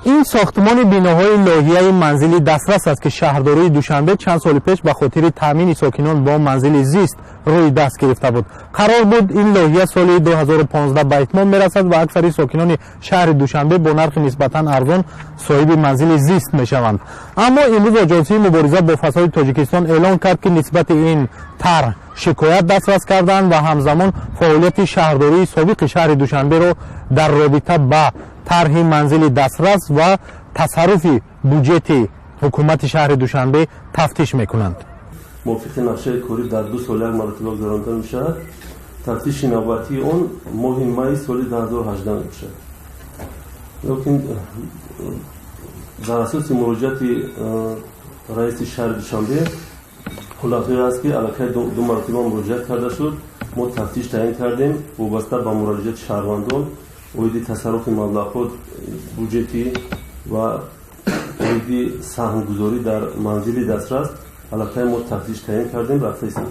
این ساختمان بیناهای لایحه‌ای منزلی دسترس است که شهرداری دوشنبه چند سال پیش به خاطر تامین ساکنان با منزل زیست روی دست گرفته بود. قرار بود این لایحه سال 2015 به اتمام میرسد و اکثر ساکنان شهر دوشنبه با نرخ نسبتا ارزان صاحب منزل زیست میشوند. اما امروز آژانسی مبارزه با فساد تاجیکستان اعلان کرد که نسبت این طرح شکایت دسترس کردند و همزمان فعالیت شهرداری سابق شهر دوشنبه را در رابطه با طرح منزل دسترس و تصرف بودجه حکومت شهر دوشنبه تفتیش میکنند. موافق نقشه کاری در 2 سال یک مرتبه گذرانده میشود. تفتیش نوبتی اون ماه مای سال 2018 میشود. لیکن در اساس مراجعت رئیس شهر دوشنبه خلاصه است که علاقه دو مرتبه مراجعت کرده شد. ما تفتیش تعیین کردیم وابسته به مراجعت شهروندان اویدی تصرف مبلغات بودجتی و اویدی سهمگذاری در منزل دسترس علاقه ما تفتیش تعیین کردیم رفته سند.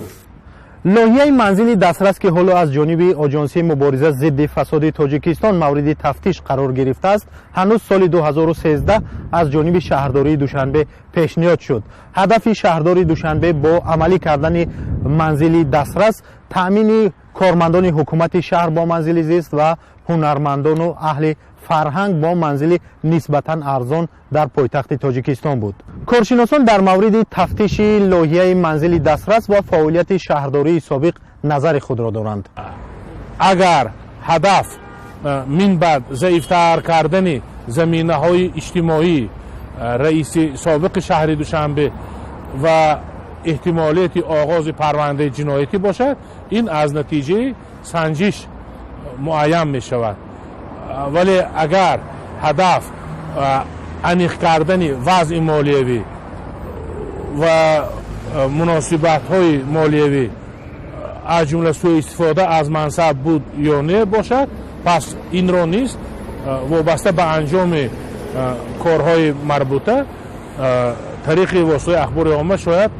لایحه منزل دسترس که حالا از جانب آژانسی مبارزه ضد فساد تاجیکستان مورد تفتیش قرار گرفته است، هنوز سال 2013 از جانب شهرداری دوشنبه پیشنهاد شد. هدف شهرداری دوشنبه با عملی کردن منزل دسترس تامین کارمندان حکومت شهر با منزل زیست و هنرمندان و اهل فرهنگ با منزل نسبتا ارزان در پایتخت تاجیکستان بود. کارشناسان در مورد تفتیش لایحه منزل دسترس و فعالیت شهرداری سابق نظر خود را دارند. اگر هدف من بعد ضعیفتر کردن زمینه‌های اجتماعی رئیس سابق شهر دوشنبه و احتمالیت آغاز پرونده جنایتی باشد، این از نتیجه سنجش معین می شود. ولی اگر هدف انیخ کردن وضع مالیوی و مناسبت های مالیوی از جمله سوء استفاده از منصب بود یا نه باشد، پس این را نیست. وابسته به انجام کارهای مربوطه طریق واسطه اخبار عامه شاید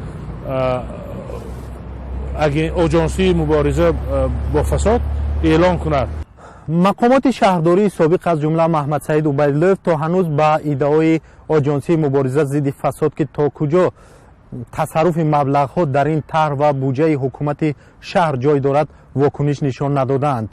اگه آژانسی مبارزه با فساد اعلان کند. مقامات شهرداری سابق از جمله محمد سعید عبیدالله تا هنوز با ایده‌های آژانسی مبارزه ضد فساد که تا کجا تصرف مبلغ‌ها در این طرح و بودجه حکومت شهر جای دارد واکنش نشان ندادند.